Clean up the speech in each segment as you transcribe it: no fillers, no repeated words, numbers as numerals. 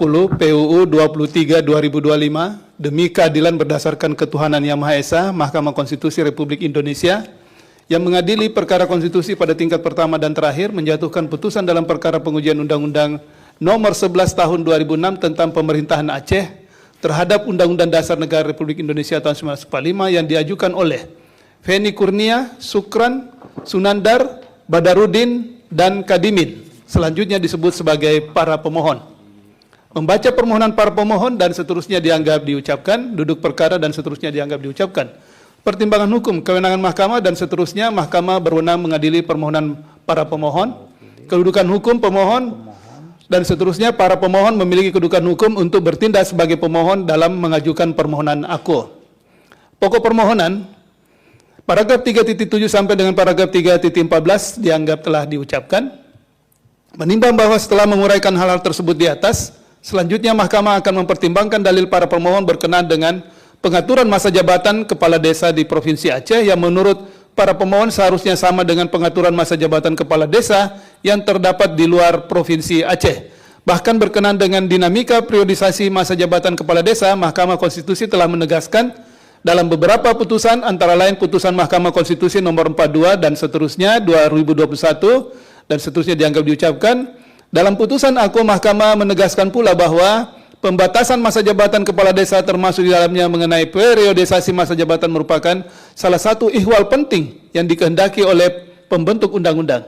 PUU 23 2025 demi keadilan berdasarkan ketuhanan Yang Maha Esa, Mahkamah Konstitusi Republik Indonesia yang mengadili perkara konstitusi pada tingkat pertama dan terakhir menjatuhkan putusan dalam perkara pengujian Undang-Undang Nomor 11 Tahun 2006 tentang Pemerintahan Aceh terhadap Undang-Undang Dasar Negara Republik Indonesia tahun 1945 yang diajukan oleh Feni Kurnia, Sukran, Sunandar, Badarudin, dan Kadimin. Selanjutnya disebut sebagai para pemohon. Membaca permohonan para pemohon dan seterusnya dianggap diucapkan, duduk perkara dan seterusnya dianggap diucapkan. Pertimbangan hukum, kewenangan mahkamah dan seterusnya, mahkamah berwenang mengadili permohonan para pemohon. Kedudukan hukum pemohon dan seterusnya, para pemohon memiliki kedudukan hukum untuk bertindak sebagai pemohon dalam mengajukan permohonan aku. Pokok permohonan, paragraf 3.7 sampai dengan paragraf 3.14 dianggap telah diucapkan. Menimbang bahwa setelah menguraikan hal-hal tersebut di atas, selanjutnya mahkamah akan mempertimbangkan dalil para pemohon berkenaan dengan pengaturan masa jabatan kepala desa di Provinsi Aceh yang menurut para pemohon seharusnya sama dengan pengaturan masa jabatan kepala desa yang terdapat di luar Provinsi Aceh. Bahkan berkenaan dengan dinamika periodisasi masa jabatan kepala desa, Mahkamah Konstitusi telah menegaskan dalam beberapa putusan, antara lain putusan Mahkamah Konstitusi nomor 42 dan seterusnya 2021 dan seterusnya dianggap diucapkan. Dalam putusan aku, Mahkamah menegaskan pula bahwa pembatasan masa jabatan kepala desa termasuk di dalamnya mengenai periodisasi masa jabatan merupakan salah satu ihwal penting yang dikehendaki oleh pembentuk undang-undang.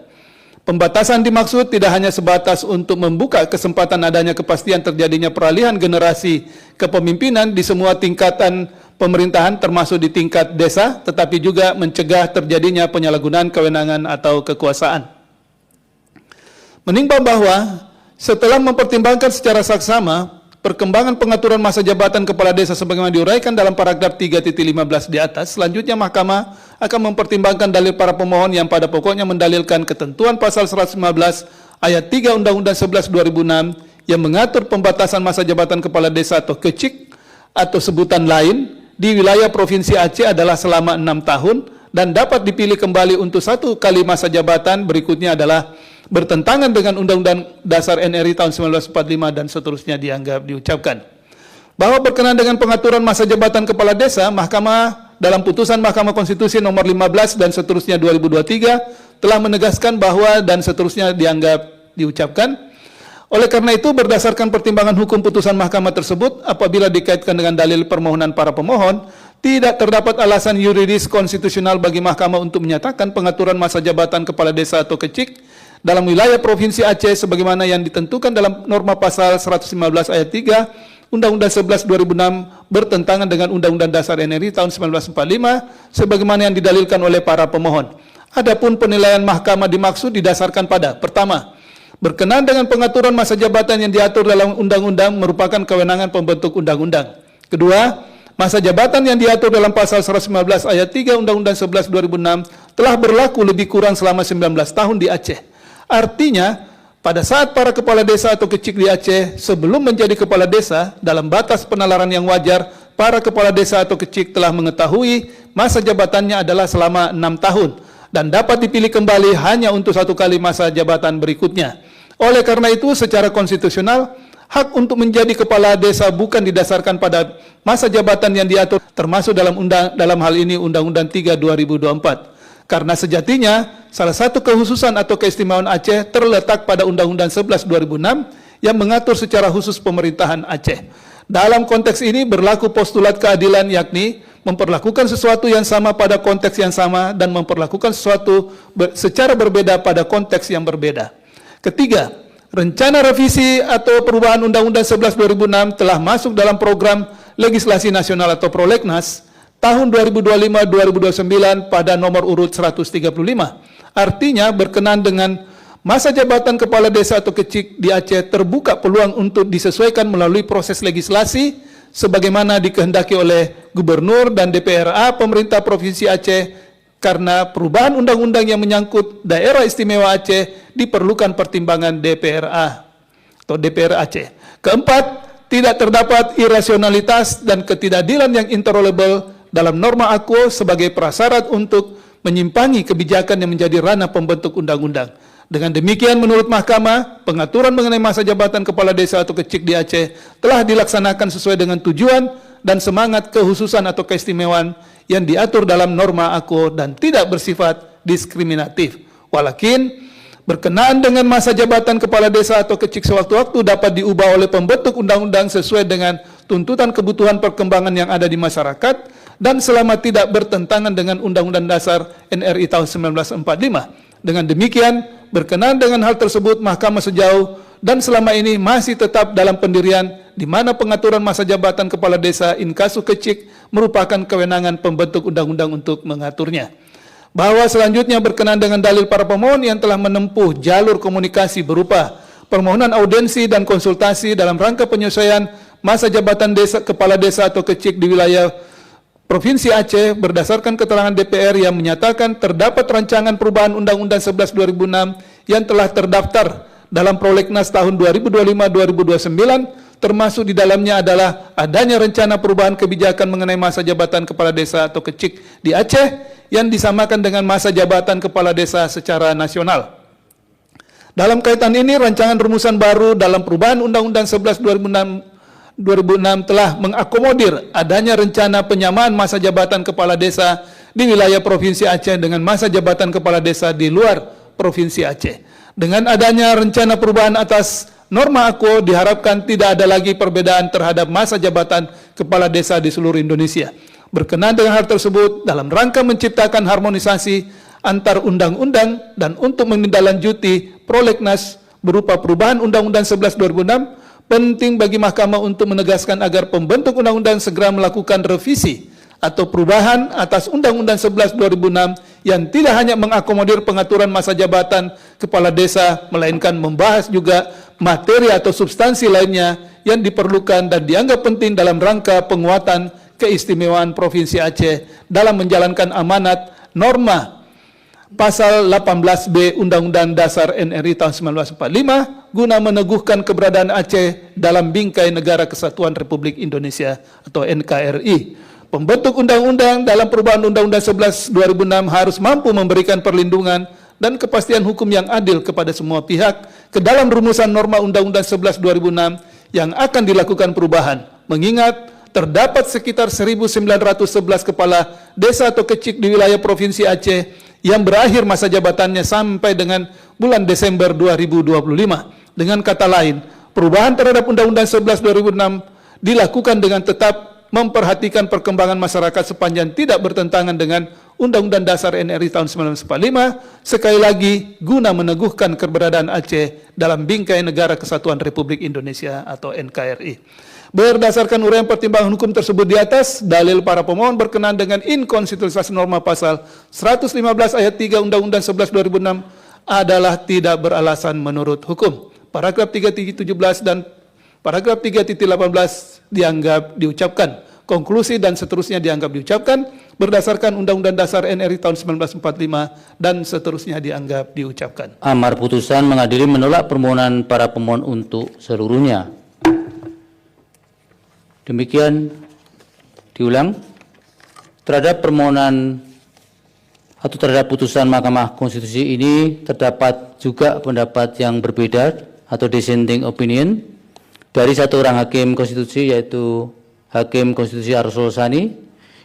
Pembatasan dimaksud tidak hanya sebatas untuk membuka kesempatan adanya kepastian terjadinya peralihan generasi kepemimpinan di semua tingkatan pemerintahan termasuk di tingkat desa, tetapi juga mencegah terjadinya penyalahgunaan kewenangan atau kekuasaan. Menimbang bahwa setelah mempertimbangkan secara saksama perkembangan pengaturan masa jabatan kepala desa sebagaimana diuraikan dalam paragraf 3.15 di atas, selanjutnya mahkamah akan mempertimbangkan dalil para pemohon yang pada pokoknya mendalilkan ketentuan pasal 115 ayat 3 Undang-Undang 11 2006 yang mengatur pembatasan masa jabatan kepala desa atau kecik atau sebutan lain di wilayah Provinsi Aceh adalah selama 6 tahun dan dapat dipilih kembali untuk 1 kali masa jabatan. Berikutnya adalah bertentangan dengan Undang-Undang Dasar NRI tahun 1945 dan seterusnya dianggap diucapkan. Bahwa berkenaan dengan pengaturan masa jabatan kepala desa, Mahkamah dalam putusan Mahkamah Konstitusi nomor 15 dan seterusnya 2023 telah menegaskan bahwa dan seterusnya dianggap diucapkan. Oleh karena itu, berdasarkan pertimbangan hukum putusan mahkamah tersebut, apabila dikaitkan dengan dalil permohonan para pemohon, tidak terdapat alasan yuridis konstitusional bagi mahkamah untuk menyatakan pengaturan masa jabatan kepala desa atau kecik dalam wilayah Provinsi Aceh sebagaimana yang ditentukan dalam norma pasal 115 ayat 3 Undang-Undang 11 2006 bertentangan dengan Undang-Undang Dasar NRI tahun 1945 sebagaimana yang didalilkan oleh para pemohon. Adapun penilaian mahkamah dimaksud didasarkan pada: pertama, berkenaan dengan pengaturan masa jabatan yang diatur dalam undang-undang merupakan kewenangan pembentuk undang-undang. Kedua, masa jabatan yang diatur dalam pasal 115 ayat 3 Undang-Undang 11 2006 telah berlaku lebih kurang selama 19 tahun di Aceh. Artinya, pada saat para kepala desa atau kecik di Aceh sebelum menjadi kepala desa, dalam batas penalaran yang wajar, para kepala desa atau kecik telah mengetahui masa jabatannya adalah selama 6 tahun dan dapat dipilih kembali hanya untuk 1 kali masa jabatan berikutnya. Oleh karena itu, secara konstitusional, hak untuk menjadi kepala desa bukan didasarkan pada masa jabatan yang diatur termasuk dalam hal ini Undang-Undang 3 2024. Karena sejatinya salah satu kehususan atau keistimewaan Aceh terletak pada Undang-Undang 11 2006 yang mengatur secara khusus pemerintahan Aceh. Dalam konteks ini berlaku postulat keadilan, yakni memperlakukan sesuatu yang sama pada konteks yang sama dan memperlakukan sesuatu secara berbeda pada konteks yang berbeda. Ketiga, rencana revisi atau perubahan Undang-Undang 11 2006 telah masuk dalam program legislasi nasional atau prolegnas tahun 2025-2029 pada nomor urut 135. Artinya berkenaan dengan masa jabatan kepala desa atau kecik di Aceh terbuka peluang untuk disesuaikan melalui proses legislasi sebagaimana dikehendaki oleh Gubernur dan DPRA Pemerintah Provinsi Aceh karena perubahan undang-undang yang menyangkut Daerah Istimewa Aceh diperlukan pertimbangan DPRA atau DPR Aceh. Keempat, tidak terdapat irasionalitas dan ketidakadilan yang intolerable dalam norma AKUO sebagai prasyarat untuk menyimpangi kebijakan yang menjadi ranah pembentuk undang-undang. Dengan demikian, menurut Mahkamah, pengaturan mengenai masa jabatan kepala desa atau kecik di Aceh telah dilaksanakan sesuai dengan tujuan dan semangat kekhususan atau keistimewaan yang diatur dalam norma AKO dan tidak bersifat diskriminatif. Walakin, berkenaan dengan masa jabatan kepala desa atau kecik sewaktu-waktu dapat diubah oleh pembentuk undang-undang sesuai dengan tuntutan kebutuhan perkembangan yang ada di masyarakat dan selama tidak bertentangan dengan Undang-Undang Dasar NRI tahun 1945. Dengan demikian, berkenaan dengan hal tersebut, Mahkamah sejauh dan selama ini masih tetap dalam pendirian di mana pengaturan masa jabatan kepala desa inkasu kecik merupakan kewenangan pembentuk undang-undang untuk mengaturnya. Bahwa selanjutnya berkenaan dengan dalil para pemohon yang telah menempuh jalur komunikasi berupa permohonan audiensi dan konsultasi dalam rangka penyesuaian masa jabatan kepala desa atau kecik di wilayah Provinsi Aceh berdasarkan keterangan DPR yang menyatakan terdapat rancangan perubahan Undang-Undang 11 2006 yang telah terdaftar dalam Prolegnas tahun 2025-2029, termasuk di dalamnya adalah adanya rencana perubahan kebijakan mengenai masa jabatan kepala desa atau kecik di Aceh yang disamakan dengan masa jabatan kepala desa secara nasional. Dalam kaitan ini, rancangan rumusan baru dalam perubahan Undang-Undang 11 2006 telah mengakomodir adanya rencana penyamaan masa jabatan kepala desa di wilayah Provinsi Aceh dengan masa jabatan kepala desa di luar Provinsi Aceh. Dengan adanya rencana perubahan atas norma AKO diharapkan tidak ada lagi perbedaan terhadap masa jabatan kepala desa di seluruh Indonesia. Berkenaan dengan hal tersebut, dalam rangka menciptakan harmonisasi antar undang-undang dan untuk menindaklanjuti prolegnas berupa perubahan Undang-Undang 11 2006, penting bagi Mahkamah untuk menegaskan agar pembentuk undang-undang segera melakukan revisi atau perubahan atas Undang-Undang 11 2006 yang tidak hanya mengakomodir pengaturan masa jabatan kepala desa, melainkan membahas juga materi atau substansi lainnya yang diperlukan dan dianggap penting dalam rangka penguatan keistimewaan Provinsi Aceh dalam menjalankan amanat norma Pasal 18B Undang-Undang Dasar NRI tahun 1945 guna meneguhkan keberadaan Aceh dalam bingkai Negara Kesatuan Republik Indonesia atau NKRI. Pembentuk undang-undang dalam perubahan Undang-Undang 11 2006 harus mampu memberikan perlindungan dan kepastian hukum yang adil kepada semua pihak ke dalam rumusan norma Undang-Undang 11 2006 yang akan dilakukan perubahan. Mengingat terdapat sekitar 1.911 kepala desa atau kecik di wilayah Provinsi Aceh yang berakhir masa jabatannya sampai dengan bulan Desember 2025. Dengan kata lain, perubahan terhadap Undang-Undang 11 2006 dilakukan dengan tetap memperhatikan perkembangan masyarakat sepanjang tidak bertentangan dengan Undang-Undang Dasar NRI tahun 1945, sekali lagi guna meneguhkan keberadaan Aceh dalam bingkai Negara Kesatuan Republik Indonesia atau NKRI. Berdasarkan uraian pertimbangan hukum tersebut di atas, dalil para pemohon berkenaan dengan inkonstitusionalitas norma pasal 115 ayat 3 Undang-Undang 11 2006 adalah tidak beralasan menurut hukum. Paragraf 3.17 dan paragraf 3.18 dianggap diucapkan. Konklusi dan seterusnya dianggap diucapkan berdasarkan Undang-Undang Dasar NRI tahun 1945 dan seterusnya dianggap diucapkan. Amar putusan mengadili menolak permohonan para pemohon untuk seluruhnya. Demikian diulang, terhadap permohonan atau terhadap putusan Mahkamah Konstitusi ini terdapat juga pendapat yang berbeda atau dissenting opinion dari satu orang hakim konstitusi, yaitu Hakim Konstitusi Arsul Sani,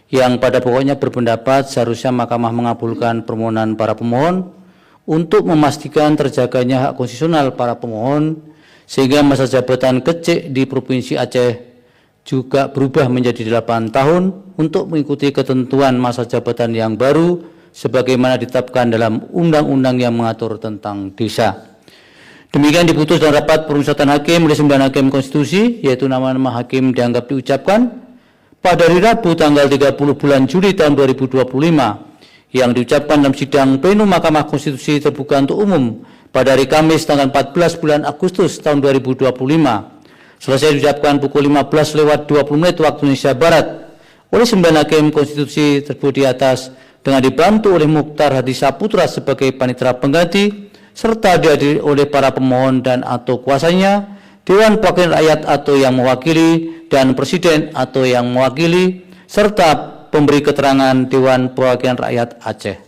yang pada pokoknya berpendapat seharusnya Mahkamah mengabulkan permohonan para pemohon untuk memastikan terjaganya hak konstitusional para pemohon sehingga masa jabatan kecik di Provinsi Aceh juga berubah menjadi 8 tahun untuk mengikuti ketentuan masa jabatan yang baru sebagaimana ditetapkan dalam undang-undang yang mengatur tentang desa. Demikian diputus dalam rapat permusyawaratan hakim oleh 9 hakim konstitusi, yaitu nama-nama hakim dianggap diucapkan pada hari Rabu tanggal 30 bulan Juli tahun 2025 yang diucapkan dalam sidang plenum Mahkamah Konstitusi terbuka untuk umum pada hari Kamis tanggal 14 bulan Agustus tahun 2025. Selesai diucapkan pukul 15:20 waktu Indonesia Barat oleh 9 hakim konstitusi tersebut di atas dengan dibantu oleh Mukhtar Hadi Saputra sebagai panitera pengganti serta dihadiri oleh para pemohon dan atau kuasanya, Dewan Perwakilan Rakyat atau yang mewakili dan Presiden atau yang mewakili serta pemberi keterangan Dewan Perwakilan Rakyat Aceh.